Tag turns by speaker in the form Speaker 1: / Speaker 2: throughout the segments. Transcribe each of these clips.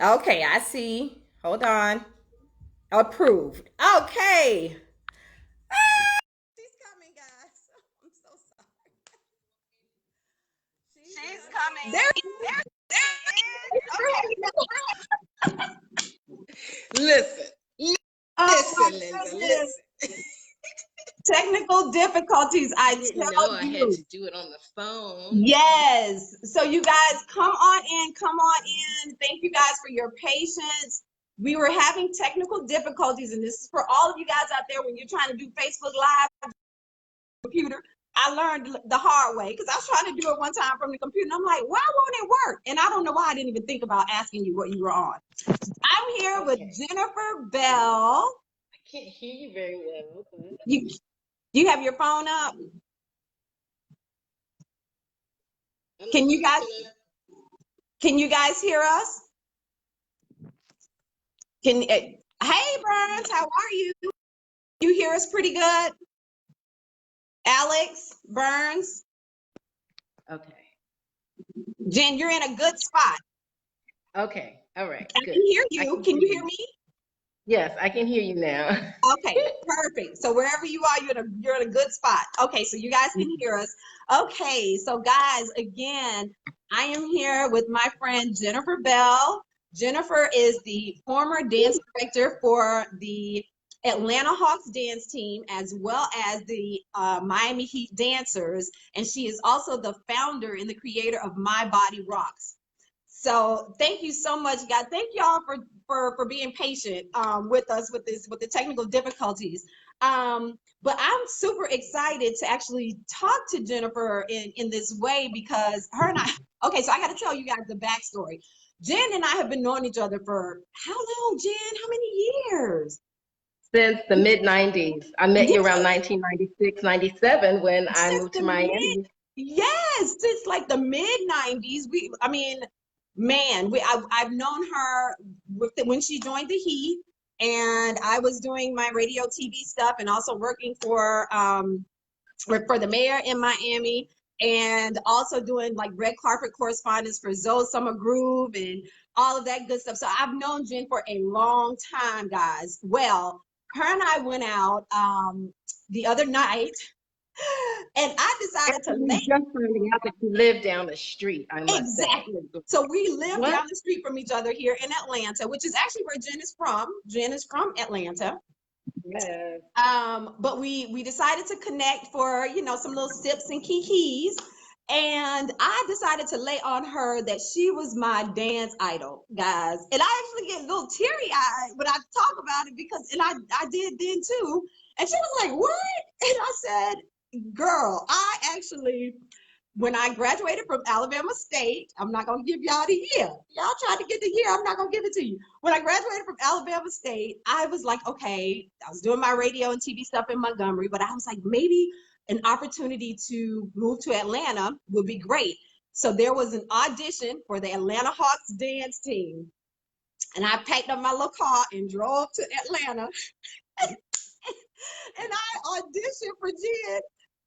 Speaker 1: Okay, I see. Hold on. Approved. Okay. She's coming, guys. I'm so sorry. She's
Speaker 2: She's
Speaker 1: coming.
Speaker 2: coming.
Speaker 1: There.
Speaker 2: There she is.
Speaker 1: Listen.
Speaker 2: Oh my
Speaker 1: Listen, Linda.
Speaker 2: goodness.
Speaker 1: Listen.
Speaker 2: Technical difficulties, I
Speaker 1: I didn't know
Speaker 2: tell
Speaker 1: I had
Speaker 2: you.
Speaker 1: to do it on the phone.
Speaker 2: Yes. So you guys come on in, come on in. Thank you guys for your patience. We were having technical difficulties, and this is for all of you guys out there when you're trying to do Facebook Live computer. I learned the hard way because I was trying to do it one time from the computer, and I'm like, why won't it work? And I don't know why I didn't even think about asking you what you were on. I'm here with
Speaker 1: Okay.
Speaker 2: Jennifer Bell.
Speaker 1: I can't hear you very well, but
Speaker 2: You have your phone up?
Speaker 1: I'm
Speaker 2: Can you
Speaker 1: just
Speaker 2: guys
Speaker 1: gonna.
Speaker 2: can you guys hear us? Hey Burns, how are you? You hear us pretty good? Alex, Burns,
Speaker 1: Okay.
Speaker 2: Jen, you're in a good spot.
Speaker 1: Okay. All right.
Speaker 2: I
Speaker 1: Good.
Speaker 2: can hear
Speaker 1: I
Speaker 2: you.
Speaker 1: can
Speaker 2: Can
Speaker 1: hear
Speaker 2: you hear
Speaker 1: you.
Speaker 2: me?
Speaker 1: Yes, I can hear you now.
Speaker 2: Okay, perfect. So wherever you are, you're in a good spot. Okay, so you guys can hear us. Okay, so guys, again, I am here with my friend Jennifer Bell. Jennifer is the former dance director for the Atlanta Hawks dance team, as well as the Miami Heat dancers, and she is also the founder and the creator of My Body Rocks. So thank you so much, guys. Thank y'all for being patient with us with the technical difficulties. But I'm super excited to actually talk to Jennifer in this way because her and I. Okay, so I got to tell you guys the backstory. Jen and I have been knowing each other for how long, Jen? How many years?
Speaker 1: Since the mid 90s. I met you around
Speaker 2: Yes,
Speaker 1: 1996, 97 when I
Speaker 2: since
Speaker 1: moved to
Speaker 2: the mid
Speaker 1: Miami.
Speaker 2: yes, since like the mid 90s. I mean, man, I've known her when she joined the Heat, and I was doing my radio TV stuff and also working for the mayor in Miami, and also doing like red carpet correspondence for Zoe Summer Groove and all of that good stuff. So I've known Jen for a long time, guys. Well, her and I went out the other night, and I decided to
Speaker 1: Actually,
Speaker 2: lay.
Speaker 1: just finding out that you live down the street, I must say.
Speaker 2: Exactly. So we live
Speaker 1: What?
Speaker 2: down the street from each other here in Atlanta, which is actually where Jen is from. Jen is from Atlanta.
Speaker 1: Yes.
Speaker 2: But we decided to connect for some little sips and kikis. And I decided to lay on her that she was my dance idol, guys. And I actually get a little teary-eyed when I talk about it because and I did then too. And she was like, "What?" And I said, "Girl, I actually when I graduated from Alabama State, I'm not gonna give y'all the year. Y'all tried to get the year, I'm not gonna give it to you. When I graduated from Alabama State, I was like, okay, I was doing my radio and TV stuff in Montgomery, but I was like, maybe an opportunity to move to Atlanta would be great. So there was an audition for the Atlanta Hawks dance team. And I packed up my little car and drove to Atlanta. And I auditioned for Jen.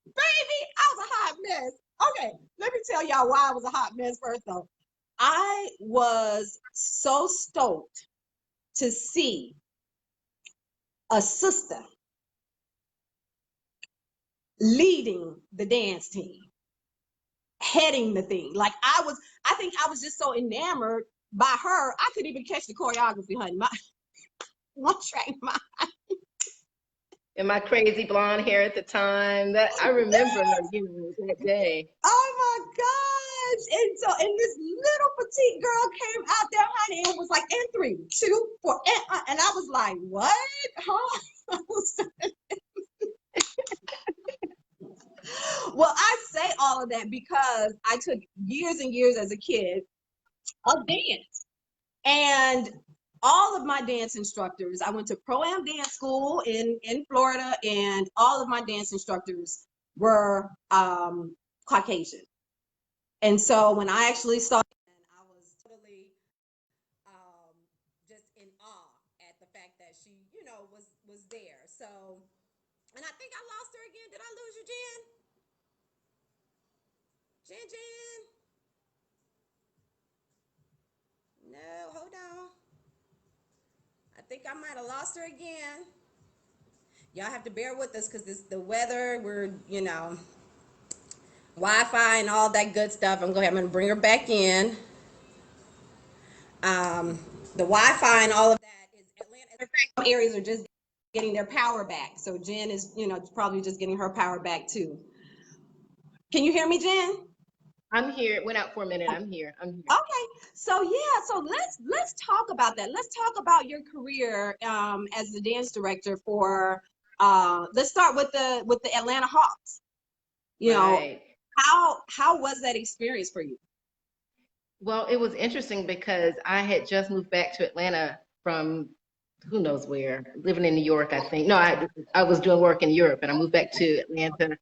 Speaker 2: Baby, I was a hot mess. Okay, let me tell y'all why I was a hot mess first though. I was so stoked to see a sister leading the dance team, heading the thing. I think I was just so enamored by her, I couldn't even catch the choreography, honey. My track, my
Speaker 1: And my crazy blonde hair at the time. That I remember, that day.
Speaker 2: oh my gosh. And so, and this little petite girl came out there, honey, and was like, in three, two, four. And I was like, what? Huh? Well, I say all of that because I took years and years as a kid of dance. And all of my dance instructors, I went to Pro-Am dance school in Florida, and all of my dance instructors were Caucasian. And so when I actually saw, I was totally um, just in awe at the fact that she, was there. So, and I think I lost her again. Did I lose you, Jen? Jen, Jen. No, hold on. think I might have lost her again. Y'all have to bear with us because this the weather. We're Wi-Fi and all that good stuff. I'm gonna bring her back in. Um, the Wi-Fi and all of that is Atlanta. Some areas are just getting their power back. So Jen is, probably just getting her power back too. Can you hear me, Jen?
Speaker 1: I'm here. It went out for a minute. I'm here.
Speaker 2: Okay. So yeah, so let's talk about that. Let's talk about your career as the dance director for let's start with the Atlanta Hawks.
Speaker 1: Right.
Speaker 2: How was that experience for you?
Speaker 1: Well, it was interesting because I had just moved back to Atlanta from who knows where, living in New York, I think. No, I was doing work in Europe and I moved back to Atlanta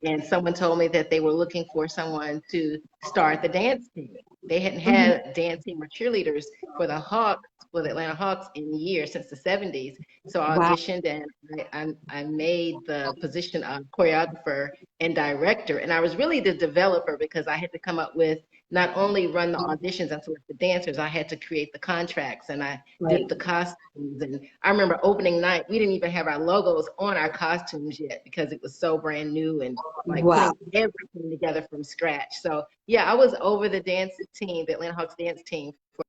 Speaker 1: and someone told me that they were looking for someone to start the dance team. They hadn't
Speaker 2: Mhm.
Speaker 1: had a dance team or cheerleaders for the Hawks, for the Atlanta Hawks in years since the 70s. So I
Speaker 2: Wow.
Speaker 1: auditioned and I made the position of choreographer and director. And I was really the developer because I had to come up with not only run the auditions and select the dancers, I had to create the contracts and I
Speaker 2: Right.
Speaker 1: did the costumes. And I remember opening night, we didn't even have our logos on our costumes yet because it was so brand new and like
Speaker 2: Wow.
Speaker 1: putting everything together from scratch. So yeah, I was over the dance team, the Atlanta Hawks dance team for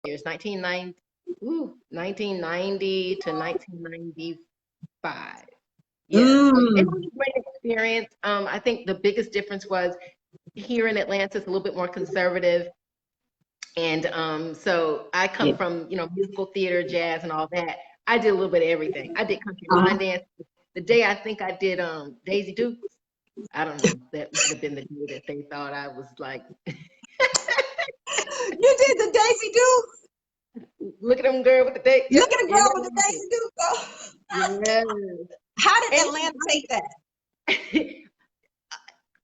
Speaker 1: years, 1990 to 1995. Yes. It was
Speaker 2: Mm.
Speaker 1: a great experience. I think the biggest difference was here in Atlanta, it's a little bit more conservative. And so I come
Speaker 2: Yeah.
Speaker 1: from, musical theater, jazz, and all that. I did a little bit of everything. I did country line
Speaker 2: Uh-huh.
Speaker 1: dance. The day I think I did Daisy Dukes, I don't know. That might have been the day that they thought I was like,
Speaker 2: You did the Daisy Dukes.
Speaker 1: look at them girl with the day. Yep,
Speaker 2: Look at the
Speaker 1: in
Speaker 2: girl
Speaker 1: there
Speaker 2: with the
Speaker 1: with
Speaker 2: Daisy Dukes. Oh.
Speaker 1: it. Yes.
Speaker 2: How did
Speaker 1: And
Speaker 2: Atlanta take that?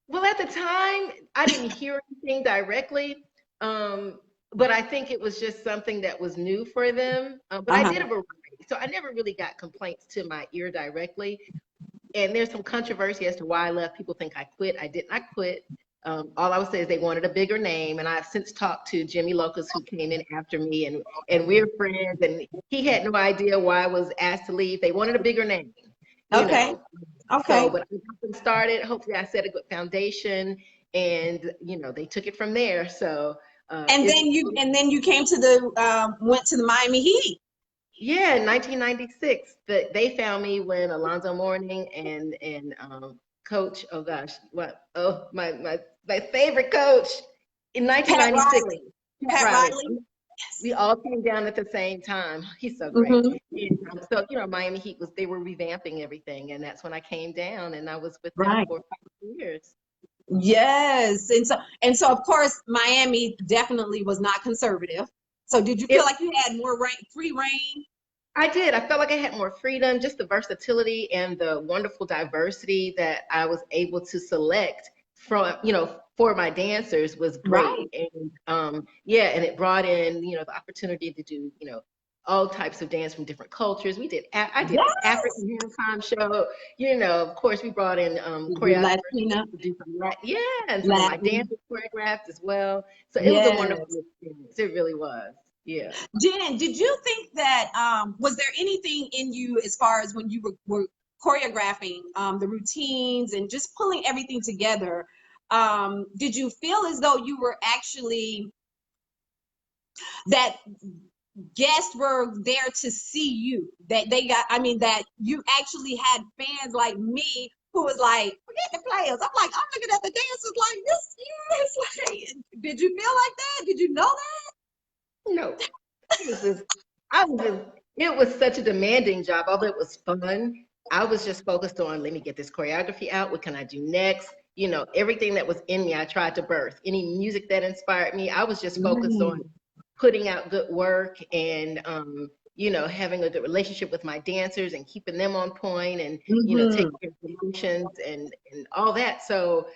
Speaker 1: well, at the time, I didn't hear anything directly, but I think it was just something that was new for them. But I
Speaker 2: Uh-huh.
Speaker 1: did a variety, so I never really got complaints to my ear directly. And there's some controversy as to why I left. People think I quit. I did not quit. All I would say is they wanted a bigger name, and I've since talked to Jimmy Locus, who came in after me, and we're friends. And he had no idea why I was asked to leave. They wanted a bigger name, you
Speaker 2: Okay.
Speaker 1: know. So,
Speaker 2: Okay.
Speaker 1: but I got them started. Hopefully, I set a good foundation, and they took it from there. So
Speaker 2: And
Speaker 1: it's
Speaker 2: then you came to the went to the Miami Heat.
Speaker 1: yeah, in 1996, they found me when Alonzo Mourning and coach, oh gosh, what? Oh, my favorite coach in
Speaker 2: Pat
Speaker 1: 1996,
Speaker 2: Riley.
Speaker 1: Pat
Speaker 2: Pat
Speaker 1: Riley.
Speaker 2: Riley.
Speaker 1: We all came down at the same time. He's so great.
Speaker 2: Hmm.
Speaker 1: And so, Miami Heat they were revamping everything, and that's when I came down, and I was with them
Speaker 2: Right.
Speaker 1: for 5 years.
Speaker 2: Yes. And so of course Miami definitely was not conservative. So did you feel
Speaker 1: It
Speaker 2: like you had more free reign?
Speaker 1: I did. I felt like I had more freedom, just the versatility and the wonderful diversity that I was able to select from, for my dancers was great.
Speaker 2: Right.
Speaker 1: And yeah, and it brought in, the opportunity to do, all types of dance from different cultures. I did
Speaker 2: Yes.
Speaker 1: African halftime show, of course we brought in choreographers
Speaker 2: Latina.
Speaker 1: to do yeah, and some of my
Speaker 2: Latin.
Speaker 1: dancers choreographed as well. So it was a wonderful
Speaker 2: Yes.
Speaker 1: experience. It really was. Yeah.
Speaker 2: Jen, did you think that was there anything in you as far as when you were choreographing the routines and just pulling everything together? Did you feel as though you were actually that guests were there to see you? That they got, I mean, that you actually had fans like me who was like, forget the players. I'm like, I'm looking at the dancers like this. Yes. Like, did you feel like that? Did you know that?
Speaker 1: No. It was just, it was such a demanding job. Although it was fun, I was just focused on let me get this choreography out. What can I do next? Everything that was in me, I tried to birth. Any music that inspired me, I was just focused on
Speaker 2: Mm.
Speaker 1: putting out good work and, having a good relationship with my dancers and keeping them on point and, taking
Speaker 2: Hmm.
Speaker 1: care of promotions and all that. So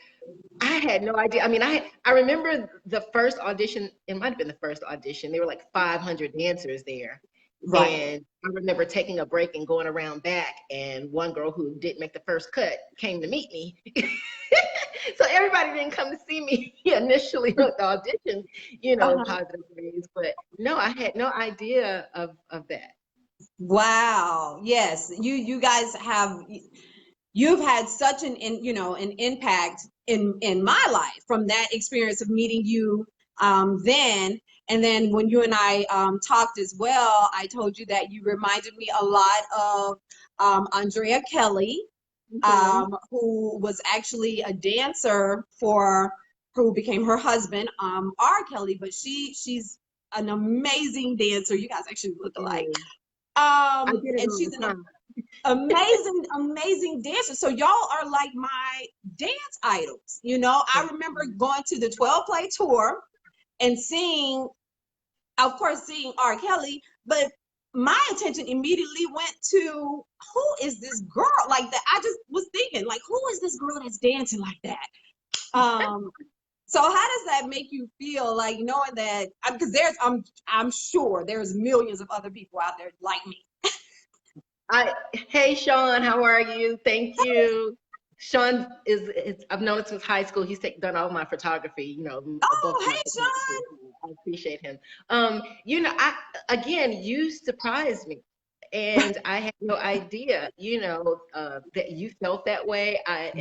Speaker 1: I had no idea. I mean, I remember the first audition. It might have been the first audition. There were like 500 dancers there,
Speaker 2: Right.
Speaker 1: and I remember taking a break and going around back. And one girl who didn't make the first cut came to meet me. So everybody didn't come to see me initially at the audition,
Speaker 2: Uh-huh.
Speaker 1: positive ways. But no, I had no idea of that.
Speaker 2: Wow. Yes. You guys have, you've had such an impact in my life from that experience of meeting you then. And then when you and I talked as well, I told you that you reminded me a lot of Andrea Kelly,
Speaker 1: Mhm.
Speaker 2: who was actually a dancer for who became her husband, R. Kelly, but she's an amazing dancer. You guys actually look alike.
Speaker 1: Mm. I get it
Speaker 2: And
Speaker 1: all
Speaker 2: she's
Speaker 1: the
Speaker 2: an
Speaker 1: time.
Speaker 2: amazing dancer. So y'all are like my dance idols. I remember going to the 12 play tour and seeing, of course, seeing R. Kelly, but my attention immediately went to who is this girl like that? I just was thinking, like, who is this girl that's dancing like that? Um, so how does that make you feel, like knowing that? Because I'm sure there's millions of other people out there like me.
Speaker 1: Hey Sean, how are you? Thank you. Sean I've known him since high school. He's done all my photography, a bulk of
Speaker 2: Oh,
Speaker 1: my
Speaker 2: hey,
Speaker 1: photography.
Speaker 2: Sean.
Speaker 1: I appreciate him. Again, you surprised me. And I had no idea, that you felt that way. I,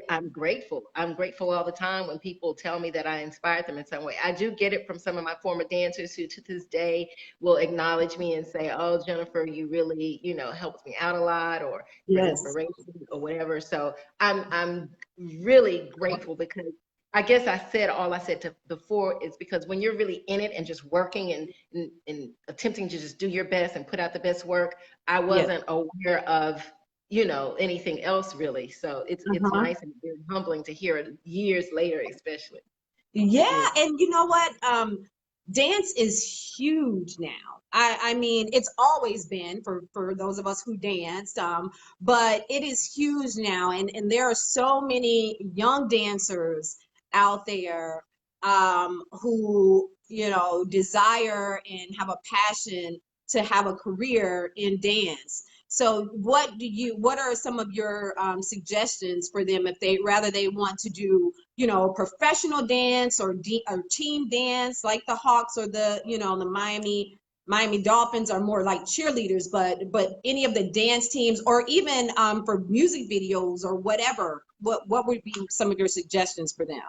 Speaker 1: I'm grateful. I'm grateful all the time when people tell me that I inspired them in some way. I do get it from some of my former dancers who, to this day, will acknowledge me and say, "Oh, Jennifer, you really, helped me out a lot," or "You're an
Speaker 2: Yes.
Speaker 1: inspiration," or whatever. So I'm really grateful because I guess I said all I said before is because when you're really in it and just working and attempting to just do your best and put out the best work, I
Speaker 2: Yes.
Speaker 1: wasn't aware of anything else really. So it's
Speaker 2: Uh-huh.
Speaker 1: nice and very humbling to hear it years later, especially.
Speaker 2: Yeah,
Speaker 1: It is.
Speaker 2: and you know what? Dance is huge now. I mean, it's always been for those of us who danced, but it is huge now, and there are so many young dancers out there who desire and have a passion to have a career in dance. So, what are some of your suggestions for them if they want to do professional dance or team dance like the Hawks or the Miami Dolphins are more like cheerleaders, but any of the dance teams or even for music videos or whatever, what would be some of your suggestions for them?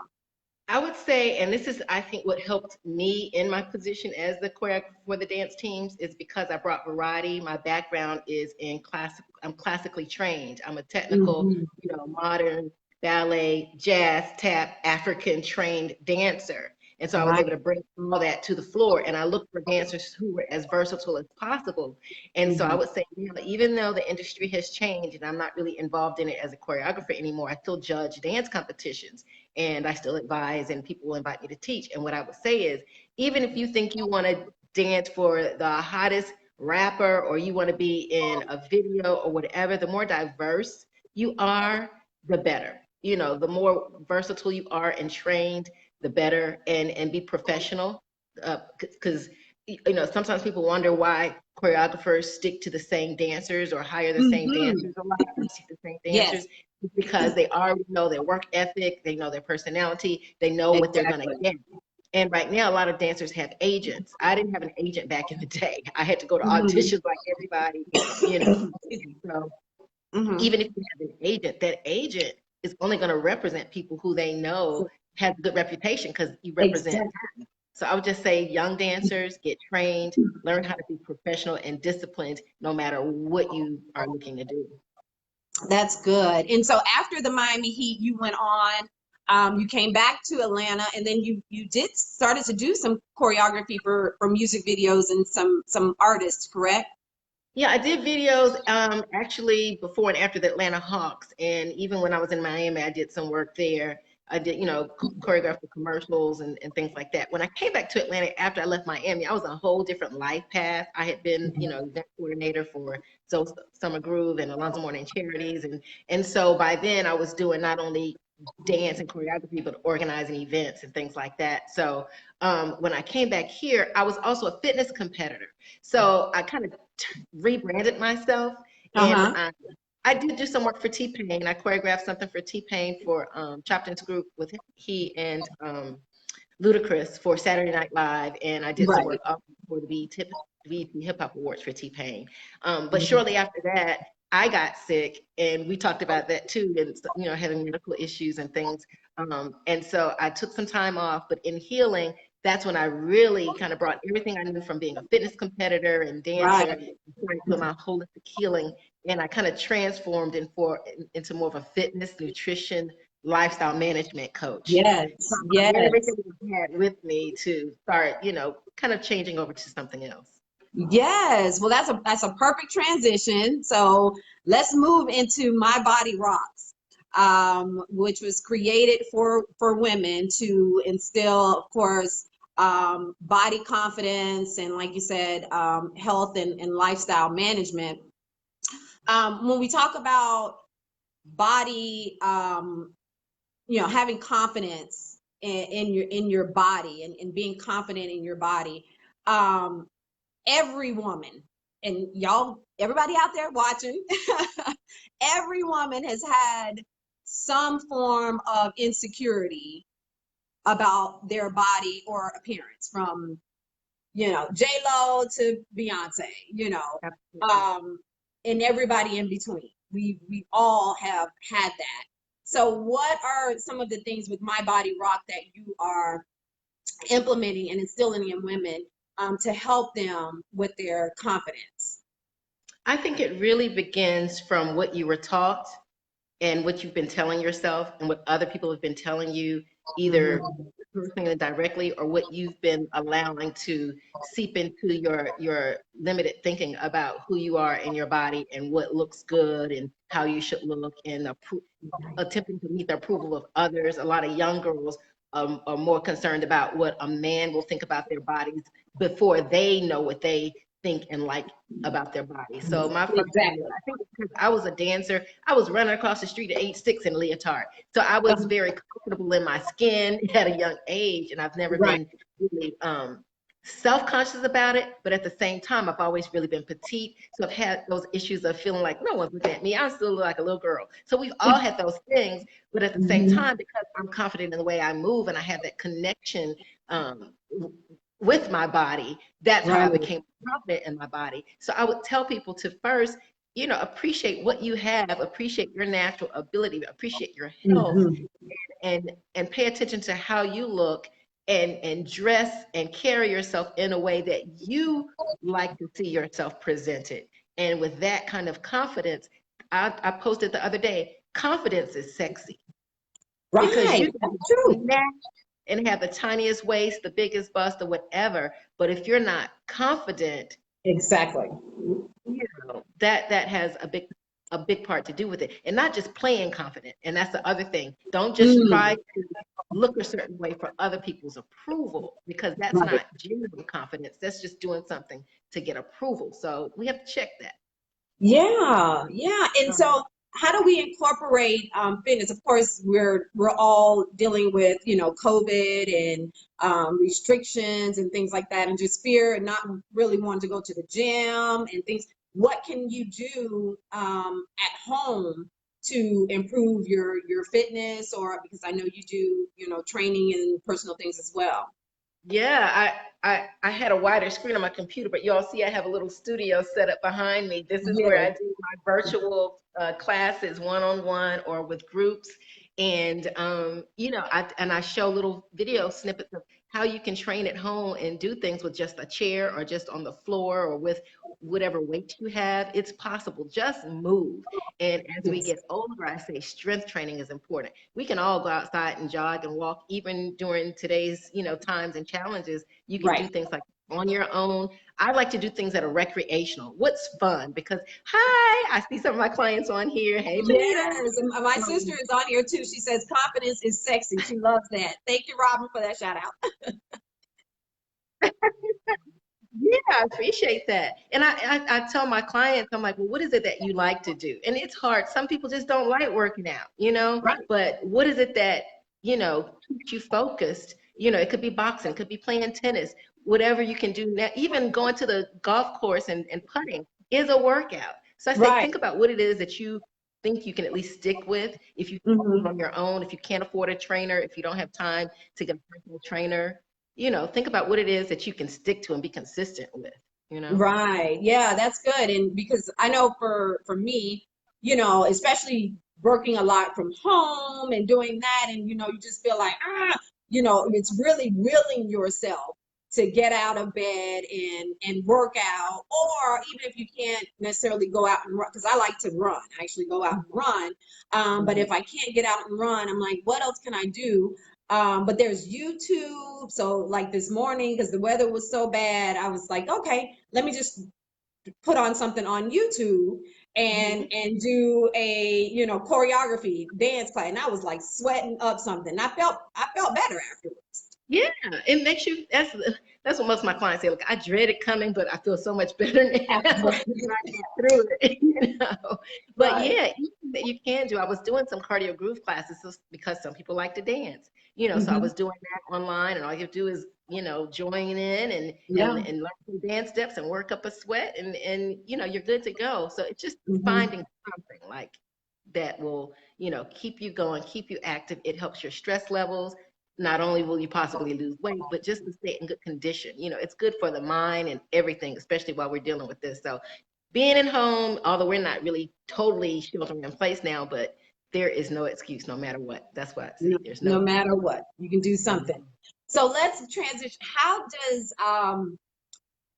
Speaker 1: I would say, and this is, I think, what helped me in my position as the choreographer for the dance teams is because I brought variety. My background is in classic. I'm classically trained. I'm a technical,
Speaker 2: Hmm.
Speaker 1: modern ballet, jazz, tap, African trained dancer. And so I was able
Speaker 2: Right.
Speaker 1: to bring all that to the floor. And I looked for dancers who were as versatile as possible. And so I
Speaker 2: Hmm.
Speaker 1: would say, even though the industry has changed and I'm not really involved in it as a choreographer anymore, I still judge dance competitions and I still advise, and people will invite me to teach. And what I would say is, even if you think you want to dance for the hottest rapper or you want to be in a video or whatever, the more diverse you are, the better. The more versatile you are and trained, the better, and be professional. Because sometimes people wonder why choreographers stick to the same dancers or hire the same
Speaker 2: Hmm.
Speaker 1: dancers a lot or teach the same
Speaker 2: Yes,
Speaker 1: dancers because they already know their work ethic, they know their personality, they know what they're going to
Speaker 2: exactly.
Speaker 1: get. And right now, a lot of dancers have agents. I didn't have an agent back in the day. I had to go to
Speaker 2: Hmm.
Speaker 1: auditions like everybody, you know. So
Speaker 2: Hmm.
Speaker 1: even if you have an agent, that agent is only going to represent people who they know have a good reputation because you represent.
Speaker 2: Exactly.
Speaker 1: So I would just say young dancers get trained, learn how to be professional and disciplined no matter what you are looking to do.
Speaker 2: That's good. And so after the Miami Heat, you went on, you came back to Atlanta, and then you did started to do some choreography for music videos and some artists, correct?
Speaker 1: Yeah, I did videos actually before and after the Atlanta Hawks. And even when I was in Miami, I did some work there. I did, choreograph for commercials and things like that. When I came back to Atlanta after I left Miami, I was on a whole different life path. I had been, event coordinator for Summer Groove and Alonzo Morning Charities. And so by then I was doing not only dance and choreography, but organizing events and things like that. So when I came back here, I was also a fitness competitor. So I kind of rebranded myself, and
Speaker 2: Uh-huh.
Speaker 1: I did do some work for T-Pain. I choreographed something for T-Pain for Chopped and Screwed with he and Ludacris for Saturday Night Live, and I did some
Speaker 2: Right.
Speaker 1: work for the BET Hip Hop Awards for T-Pain. But shortly after that, I got sick, and we talked about that too, and you know, having medical issues and things. And so I took some time off, but in healing, that's when I really kind of brought everything I knew from being a fitness competitor and dancer
Speaker 2: Right.
Speaker 1: into my holistic healing, and I kind of transformed into more of a fitness, nutrition, lifestyle management coach.
Speaker 2: Yes.
Speaker 1: So I brought
Speaker 2: Yes.
Speaker 1: everything I had with me to start, you know, kind of changing over to something else.
Speaker 2: Yes. Well, that's a perfect transition. So let's move into My Body Rocks, which was created for women to instill, of course, body confidence and, like you said, health and lifestyle management. When we talk about body, you know, having confidence in your body and being confident in your body. Every woman, and y'all, everybody out there watching, every woman has had some form of insecurity about their body or appearance, from, you know, J-Lo to Beyonce, you know,
Speaker 1: Absolutely.
Speaker 2: and everybody in between. We all have had that. So what are some of the things with My Body Rock that you are implementing and instilling in women, to help them with their confidence?
Speaker 1: I think it really begins from what you were taught and what you've been telling yourself and what other people have been telling you, either
Speaker 2: Mhm.
Speaker 1: personally directly, or what you've been allowing to seep into your limited thinking about who you are in your body and what looks good and how you should look, and attempting to meet the approval of others. A lot of young girls are more concerned about what a man will think about their bodies before they know what they think and like about their body. So my first thing is,
Speaker 2: Exactly.
Speaker 1: I think because I was a dancer, I was running across the street at age 6 in a leotard. So I was very comfortable in my skin at a young age, and I've never
Speaker 2: Right.
Speaker 1: been really self-conscious about it, but at the same time, I've always really been petite. So I've had those issues of feeling like no one's looking at me. I still look like a little girl. So we've all had those things, but at the same
Speaker 2: Mhm.
Speaker 1: time, because I'm confident in the way I move and I have that connection with my body, that's how I
Speaker 2: Right.
Speaker 1: became confident in my body. So I would tell people to first, you know, appreciate what you have, appreciate your natural ability, appreciate your health,
Speaker 2: Mhm.
Speaker 1: and pay attention to how you look, and dress and carry yourself in a way that you like to see yourself presented. And with that kind of confidence, I posted the other day, confidence is sexy, because
Speaker 2: Right.
Speaker 1: you can be
Speaker 2: That's true.
Speaker 1: snatched and have the tiniest waist, the biggest bust, or whatever. But if you're not confident,
Speaker 2: Exactly.
Speaker 1: you know, that has a big part to do with it, and not just playing confident. And that's the other thing. Don't just try
Speaker 2: Mm.
Speaker 1: to look a certain way for other people's approval, because that's
Speaker 2: Right.
Speaker 1: not genuine confidence. That's just doing something to get approval. So we have to check that.
Speaker 2: Yeah, yeah. And so how do we incorporate fitness? Of course, we're all dealing with, you know, COVID and restrictions and things like that, and just fear and not really wanting to go to the gym and things. What can you do at home to improve your fitness? Or because I know you do, you know, training and personal things as well.
Speaker 1: Yeah, I had a wider screen on my computer, but y'all see I have a little studio set up behind me. This is where
Speaker 2: Yes.
Speaker 1: I do my virtual classes, one-on-one or with groups. And you know, I show little video snippets of how you can train at home and do things with just a chair or just on the floor or with whatever weight you have. It's possible. Just move. And as we
Speaker 2: Yes.
Speaker 1: get older, I say strength training is important. We can all go outside and jog and walk, even during today's, you know, times and challenges. You can
Speaker 2: Right.
Speaker 1: do things like on your own. I like to do things that are recreational. What's fun? Because hi, I see some of my clients on here. Hey, Benita.
Speaker 2: Yes, and my sister
Speaker 1: Um,
Speaker 2: is on here too. She says confidence is sexy. She loves that. Thank you, Robin, for that shout out.
Speaker 1: Yeah, I appreciate that. And I tell my clients, I'm like, well, what is it that you like to do? And it's hard. Some people just don't like working out, you know,
Speaker 2: Right.
Speaker 1: but what is it that, you know, keeps you focused? You know, it could be boxing, it could be playing tennis, whatever you can do now. Even going to the golf course and putting is a workout. So I say,
Speaker 2: Right.
Speaker 1: think about what it is that you think you can at least stick with. If you can move
Speaker 2: Hmm.
Speaker 1: on your own, if you can't afford a trainer, if you don't have time to get a personal trainer, you know, think about what it is that you can stick to and be consistent with, you know?
Speaker 2: Right. Yeah, that's good. And because I know for me, especially working a lot from home and doing that, and you just feel like it's really willing yourself to get out of bed and work out, or even if you can't necessarily go out and run, because I like to run. I actually go out and run. But
Speaker 1: Mhm.
Speaker 2: if I can't get out and run, I'm like, what else can I do? But there's YouTube. So like this morning, because the weather was so bad, I was like, okay, let me just put on something on YouTube and
Speaker 1: Mhm.
Speaker 2: do a choreography dance class. And I was like sweating up something. I felt better afterwards.
Speaker 1: Yeah, it makes you. That's what most of my clients say. Look, I dread it coming, but I feel so much better now
Speaker 2: Right.
Speaker 1: when I get through it. But
Speaker 2: Right.
Speaker 1: yeah, anything that you can do. I was doing some cardio groove classes just because some people like to dance. So I
Speaker 2: Hmm.
Speaker 1: was doing that online, and all you do is join in and
Speaker 2: Yeah.
Speaker 1: learn some dance steps and work up a sweat, and you're good to go. So it's just
Speaker 2: Hmm.
Speaker 1: finding something like that will keep you going, keep you active. It helps your stress levels. Not only will you possibly lose weight, but just to stay in good condition. It's good for the mind and everything, especially while we're dealing with this. So being at home, although we're not really totally sheltering in place now, but there is no excuse no matter what. That's what I
Speaker 2: No,
Speaker 1: say. There's no
Speaker 2: no
Speaker 1: excuse.
Speaker 2: matter what, you can do something. So let's transition. How does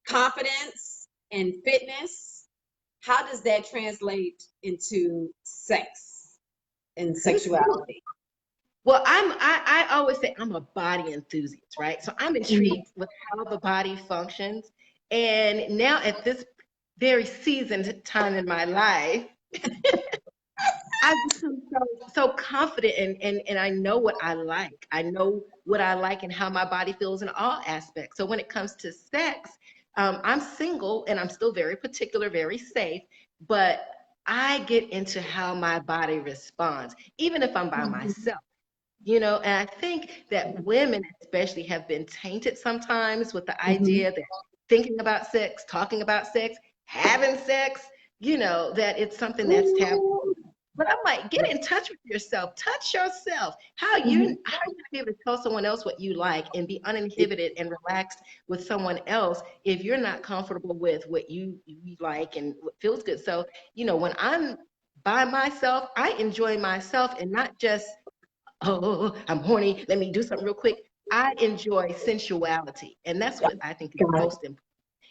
Speaker 2: confidence and fitness, how does that translate into sex and sexuality?
Speaker 1: Well, I always say I'm a body enthusiast, right? So I'm intrigued with how the body functions. And now at this very seasoned time in my life, I've become so confident and I know what I like. I know what I like and how my body feels in all aspects. So when it comes to sex, I'm single and I'm still very particular, very safe, but I get into how my body responds, even if I'm by
Speaker 2: Mhm.
Speaker 1: myself. And I think that women especially have been tainted sometimes with the
Speaker 2: Mhm.
Speaker 1: idea that thinking about sex, talking about sex, having sex, that it's something that's taboo.
Speaker 2: Ooh.
Speaker 1: But I'm like, get in touch with yourself. Touch yourself. How you gonna be able to tell someone else what you like and be uninhibited and relaxed with someone else if you're not comfortable with what you like and what feels good? So, when I'm by myself, I enjoy myself and not just, oh, I'm horny, let me do something real quick. I enjoy sensuality. And that's what I think is
Speaker 2: Got it.
Speaker 1: most important.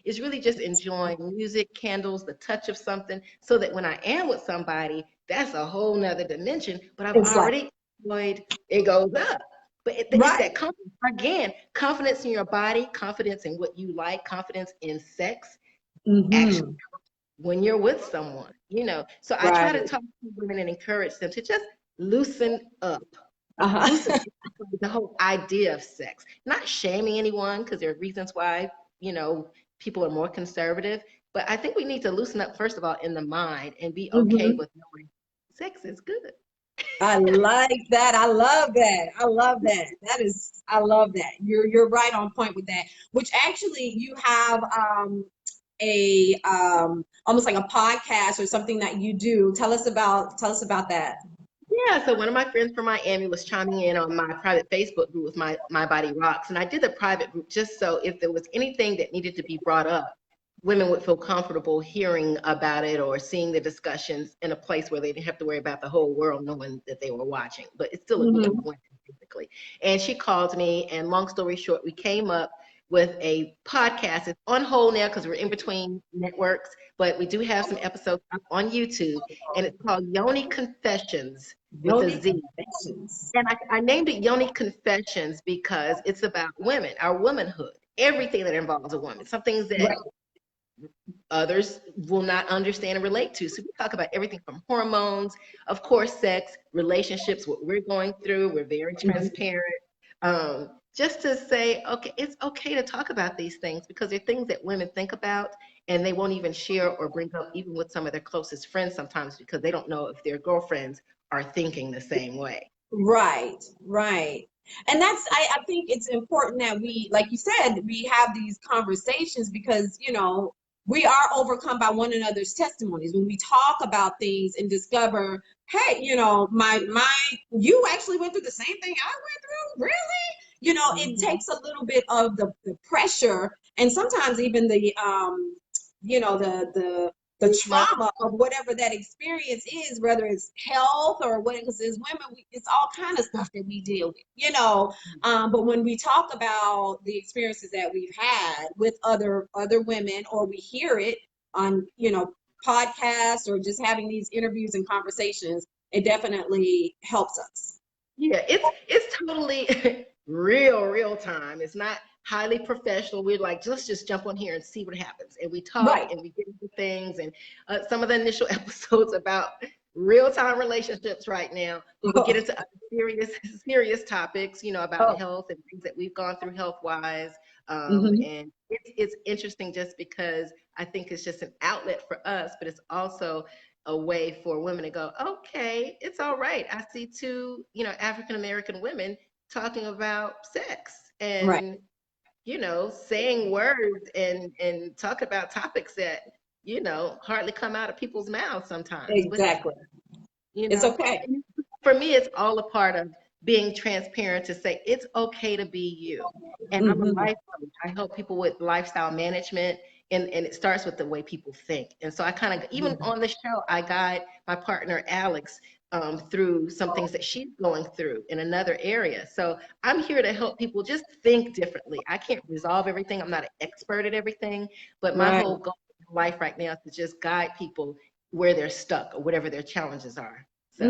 Speaker 1: It's really just enjoying music, candles, the touch of something, so that when I am with somebody, that's a whole nother dimension. But I've
Speaker 2: It's like,
Speaker 1: already enjoyed it goes up. But it's
Speaker 2: right.
Speaker 1: that confidence again, confidence in your body, confidence in what you like, confidence in sex, actually
Speaker 2: Hmm.
Speaker 1: when you're with someone. So I try to
Speaker 2: Right.
Speaker 1: talk to women and encourage them to just loosen up. Loosen
Speaker 2: Uh-huh.
Speaker 1: up from the whole idea of sex. Not shaming anyone because there are reasons why, you know, people are more conservative. But I think we need to loosen up, first of all, in the mind and be okay
Speaker 2: Hmm.
Speaker 1: with knowing sex is good.
Speaker 2: I like that. I love that. I love that. I love that. You're right on point with that. Which actually you have a almost like a podcast or something that you do. Tell us about that.
Speaker 1: Yeah, so one of my friends from Miami was chiming in on my private Facebook group with my Body Rocks, and I did the private group just so if there was anything that needed to be brought up, women would feel comfortable hearing about it or seeing the discussions in a place where they didn't have to worry about the whole world knowing that they were watching. But it's still a group of
Speaker 2: Hmm.
Speaker 1: women, basically. And she called me, and long story short, we came up with a podcast. It's on hold now because we're in between networks, but we do have some episodes up on YouTube, and it's called Yoni Confessions with a
Speaker 2: Yoni
Speaker 1: Z.
Speaker 2: confessions.
Speaker 1: And I named it Yoni Confessions because it's about women, our womanhood, everything that involves a woman, some things that
Speaker 2: Right.
Speaker 1: others will not understand and relate to. So we talk about everything from hormones, of course, sex, relationships, what we're going through. We're very transparent. Just to say, okay, it's okay to talk about these things because they're things that women think about and they won't even share or bring up even with some of their closest friends sometimes because they don't know if their girlfriends are thinking the same way.
Speaker 2: Right, right. And I think it's important that we, like you said, we have these conversations because, we are overcome by one another's testimonies when we talk about things and discover, hey, you actually went through the same thing I went through, really? it takes a little bit of the pressure, and sometimes even the the trauma of whatever that experience is, whether it's health or what, because as women, it's all kind of stuff that we deal with. But when we talk about the experiences that we've had with other women, or we hear it on, podcasts, or just having these interviews and conversations, it definitely helps us.
Speaker 1: Yeah, it's totally real time. It's not highly professional. We're like, let's just jump on here and see what happens. And we talk
Speaker 2: Right.
Speaker 1: and we get into things. And some of the initial episodes about real time relationships right now, but we get into other serious topics, about health and things that we've gone through health wise. And it's interesting just because I think it's just an outlet for us, but it's also a way for women to go, okay, it's all right. I see two, African American women talking about sex
Speaker 2: Right.
Speaker 1: and, saying words and talk about topics that, hardly come out of people's mouths sometimes.
Speaker 2: Exactly.
Speaker 1: You
Speaker 2: It's
Speaker 1: know,
Speaker 2: okay.
Speaker 1: for me, it's all a part of being transparent to say it's okay to be you. And I'm a life coach. I help people with lifestyle management, and it starts with the way people think. And so I kind of, even on the show, I guide my partner, Alex, through some things that she's going through in another area. So I'm here to help people just think differently. I can't resolve everything. I'm not an expert at everything, but my
Speaker 2: Right.
Speaker 1: whole goal in life right now is to just guide people where they're stuck or whatever their challenges are. So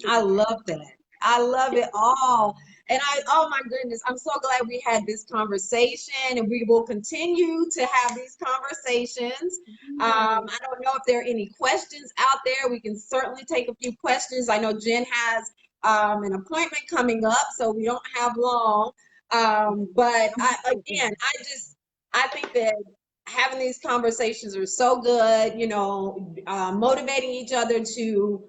Speaker 2: I love that. I love it all. And oh my goodness, I'm so glad we had this conversation, and we will continue to have these conversations. I don't know if there are any questions out there. We can certainly take a few questions. I know Jen has an appointment coming up, so we don't have long. But I think that having these conversations are so good, motivating each other to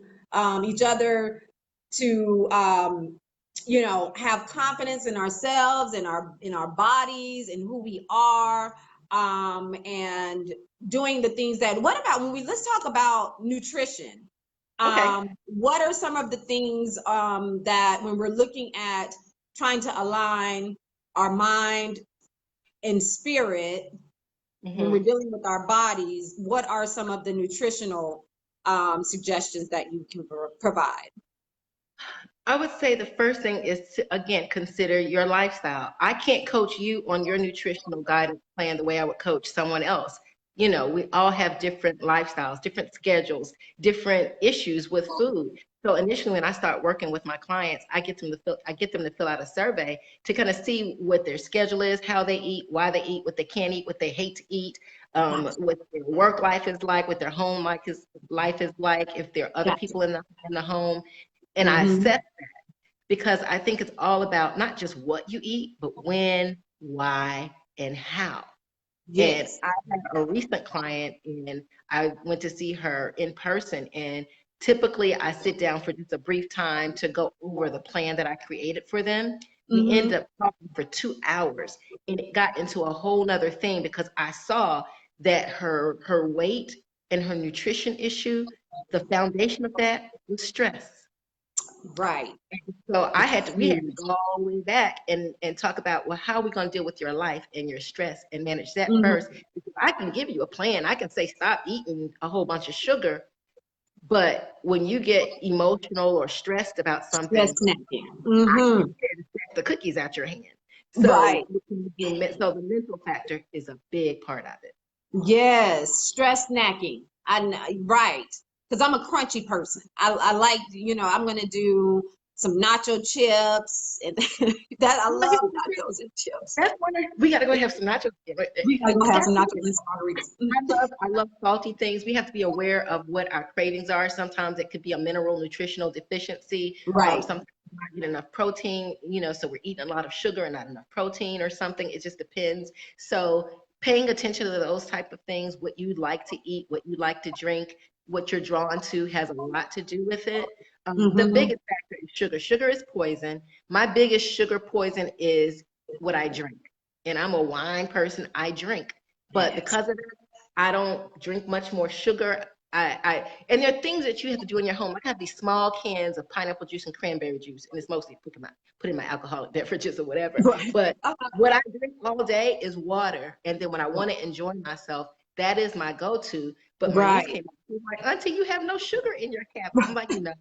Speaker 2: have confidence in ourselves, in our bodies, and who we are, and doing the things that, what about when let's talk about nutrition.
Speaker 1: okay.
Speaker 2: What are some of the things that, when we're looking at trying to align our mind and spirit, when we're dealing with our bodies, what are some of the nutritional suggestions that you can provide?
Speaker 1: I would say the first thing is to, again, consider your lifestyle. I can't coach you on your nutritional guidance plan the way I would coach someone else. We all have different lifestyles, different schedules, different issues with food. So initially, when I start working with my clients, I get them to fill out a survey to kind of see what their schedule is, how they eat, why they eat, what they can't eat, what they hate to eat, what their work life is like, what their home life is like, if there are other
Speaker 2: Gotcha.
Speaker 1: people in the home. And I
Speaker 2: Mm-hmm.
Speaker 1: assess because I think it's all about not just what you eat, but when, why, and how. And
Speaker 2: Yes.
Speaker 1: I had a recent client, and I went to see her in person. And typically, I sit down for just a brief time to go over the plan that I created for them. We
Speaker 2: Mm-hmm.
Speaker 1: end up talking for 2 hours, and it got into a whole nother thing because I saw that her weight and her nutrition issue, the foundation of that was stress.
Speaker 2: Right.
Speaker 1: So we had to
Speaker 2: Huge.
Speaker 1: go all the way back and talk about, well, how are we going to deal with your life and your stress and manage that first?
Speaker 2: Mm-hmm.
Speaker 1: Because I can give you a plan. I can say, stop eating a whole bunch of sugar. But when you get emotional or stressed about
Speaker 2: Stress
Speaker 1: something,
Speaker 2: snacking.
Speaker 1: I
Speaker 2: Mm-hmm.
Speaker 1: can't get the cookies out your hand.
Speaker 2: Right.
Speaker 1: So the mental factor is a big part of it.
Speaker 2: Yes. Stress snacking. Right. Because I'm a crunchy person. I like, I'm gonna do some nacho chips, and that I
Speaker 1: Well,
Speaker 2: love
Speaker 1: here's the thing.
Speaker 2: nachos and chips.
Speaker 1: That's one we got to go have some nachos.
Speaker 2: We gotta go have
Speaker 1: That's
Speaker 2: some nachos and some margaritas.
Speaker 1: I love salty things. We have to be aware of what our cravings are. Sometimes it could be a mineral nutritional deficiency.
Speaker 2: Right.
Speaker 1: Sometimes we're not getting enough protein, so we're eating a lot of sugar and not enough protein or something. It just depends. So paying attention to those type of things, what you like to eat, what you like to drink, what you're drawn to has a lot to do with it. The
Speaker 2: Mm-hmm.
Speaker 1: biggest factor is sugar. Sugar is poison. My biggest sugar poison is what I drink. And I'm a wine person. I drink. But
Speaker 2: Yes.
Speaker 1: because of that, I don't drink much more sugar. And there are things that you have to do in your home. I have these small cans of pineapple juice and cranberry juice, and it's mostly put in my alcoholic beverages or whatever.
Speaker 2: Right.
Speaker 1: But what I drink all day is water. And then when I want to enjoy myself, that is my go-to. But my niece came up, she was like, Auntie, you have no sugar in your cap. I'm like, no,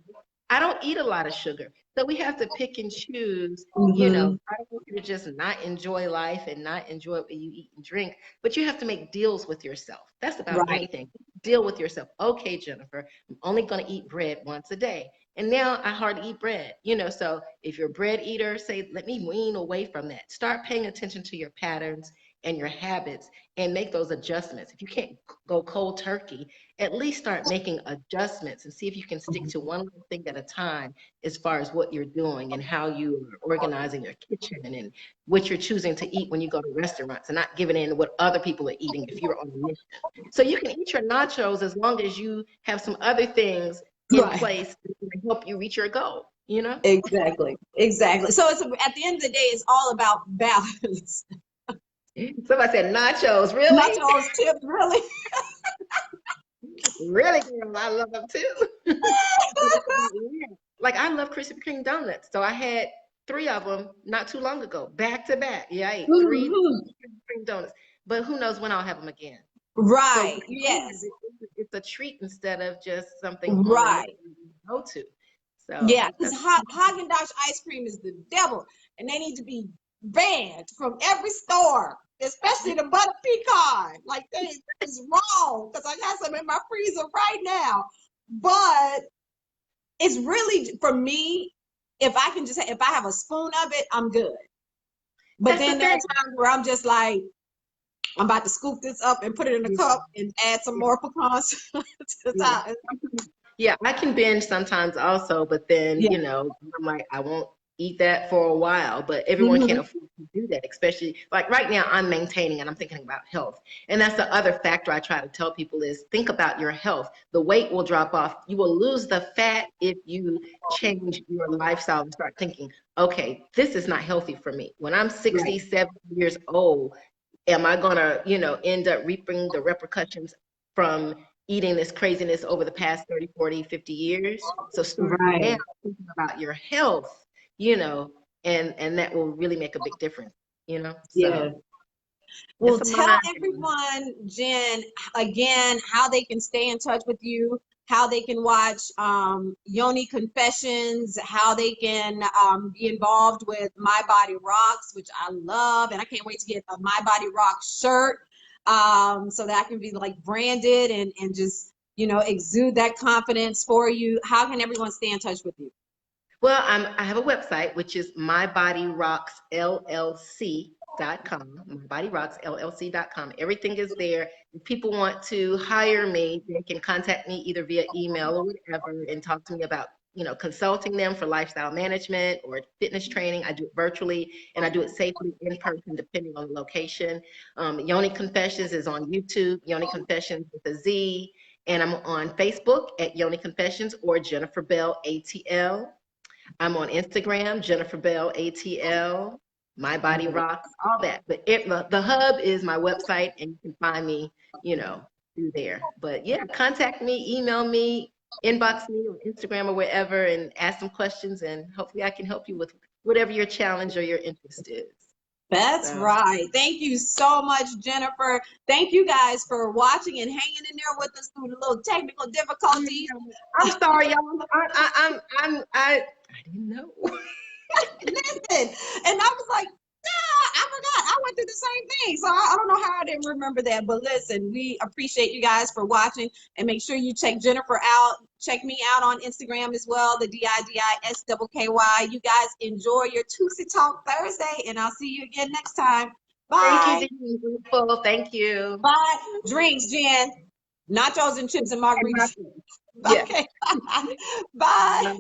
Speaker 1: I don't eat a lot of sugar. So we have to pick and choose. You know, I don't want you to just not enjoy life and not enjoy what you eat and drink, but you have to make deals with yourself. That's about anything. Deal with yourself. Okay, Jennifer, I'm only going to eat bread once a day. And now I hardly eat bread, you know, so if you're a bread eater, say, let me wean away from that. Start paying attention to your patterns and your habits and make those adjustments. If you can't go cold turkey, at least start making adjustments and see if you can stick to one little thing at a time as far as what you're doing and how you are organizing your kitchen and what you're choosing to eat when you go to restaurants and not giving in to what other people are eating if you're on a mission. So you can eat your nachos as long as you have some other things in place to help you reach your goal, you know?
Speaker 2: Exactly. So it's at the end of the day, it's all about balance.
Speaker 1: Somebody said nachos, really?
Speaker 2: Nachos, chips, really?
Speaker 1: Really, girl, I love them too. Like I love Krispy Kreme donuts. So I had 3 of them not too long ago, back to back. Yeah, I ate 3 Krispy Kreme donuts. But who knows when I'll have them again.
Speaker 2: Right.
Speaker 1: So,
Speaker 2: yes.
Speaker 1: It's a treat instead of just something on
Speaker 2: Right.
Speaker 1: the go to. So
Speaker 2: yeah, because Haagen-Dazs ice cream is the devil, and they need to be banned from every store, especially the butter pecan. Like that is wrong because I got some in my freezer right now. But it's really for me, if I have a spoon of it, I'm good. But then there are times where I'm just like, I'm about to scoop this up and put it in a cup and add some more pecans to the top.
Speaker 1: Yeah, I can binge sometimes also, but then, you know, I'm like, I won't eat that for a while, but everyone can't afford to do that, especially like right now I'm maintaining and I'm thinking about health. And that's the other factor I try to tell people is think about your health. The weight will drop off. You will lose the fat if you change your lifestyle and start thinking, okay, this is not healthy for me. When I'm 67 years old, am I gonna, you know, end up reaping the repercussions from eating this craziness over the past 30, 40, 50 years? So start now thinking about your health, you know, and that will really make a big difference, you know? So
Speaker 2: well, tell everyone, Jen, again, how they can stay in touch with you, how they can watch Yoni Confessions, how they can be involved with My Body Rocks, which I love, and I can't wait to get a My Body Rocks shirt so that I can be like branded and just, you know, exude that confidence for you. How can everyone stay in touch with you?
Speaker 1: Well, I have a website, which is mybodyrocksllc.com, mybodyrocksllc.com. Everything is there. If people want to hire me, they can contact me either via email or whatever and talk to me about, you know, consulting them for lifestyle management or fitness training. I do it virtually and I do it safely in person, depending on the location. Yoni Confessions is on YouTube, Yoni Confessions with a Z, and I'm on Facebook at Yoni Confessions or Jennifer Bell ATL. I'm on Instagram, Jennifer Bell ATL, My Body Rocks, all that. But the hub is my website, and you can find me, you know, through there. But yeah, contact me, email me, inbox me on Instagram or wherever, and ask some questions, and hopefully I can help you with whatever your challenge or your interest is.
Speaker 2: That's right. Thank you so much, Jennifer. Thank you guys for watching and hanging in there with us through the little technical difficulties.
Speaker 1: I'm sorry, y'all. I didn't know.
Speaker 2: Listen, and I was like, I forgot. I went through the same thing. So I don't know how I didn't remember that. But listen, we appreciate you guys for watching. And make sure you check Jennifer out. Check me out on Instagram as well, the DIDISKKY. You guys enjoy your Tuesday Talk Thursday. And I'll see you again next time. Bye.
Speaker 1: Thank you, Thank you.
Speaker 2: Bye. Drinks, Jen. Nachos and chips and margaritas. Okay. Bye.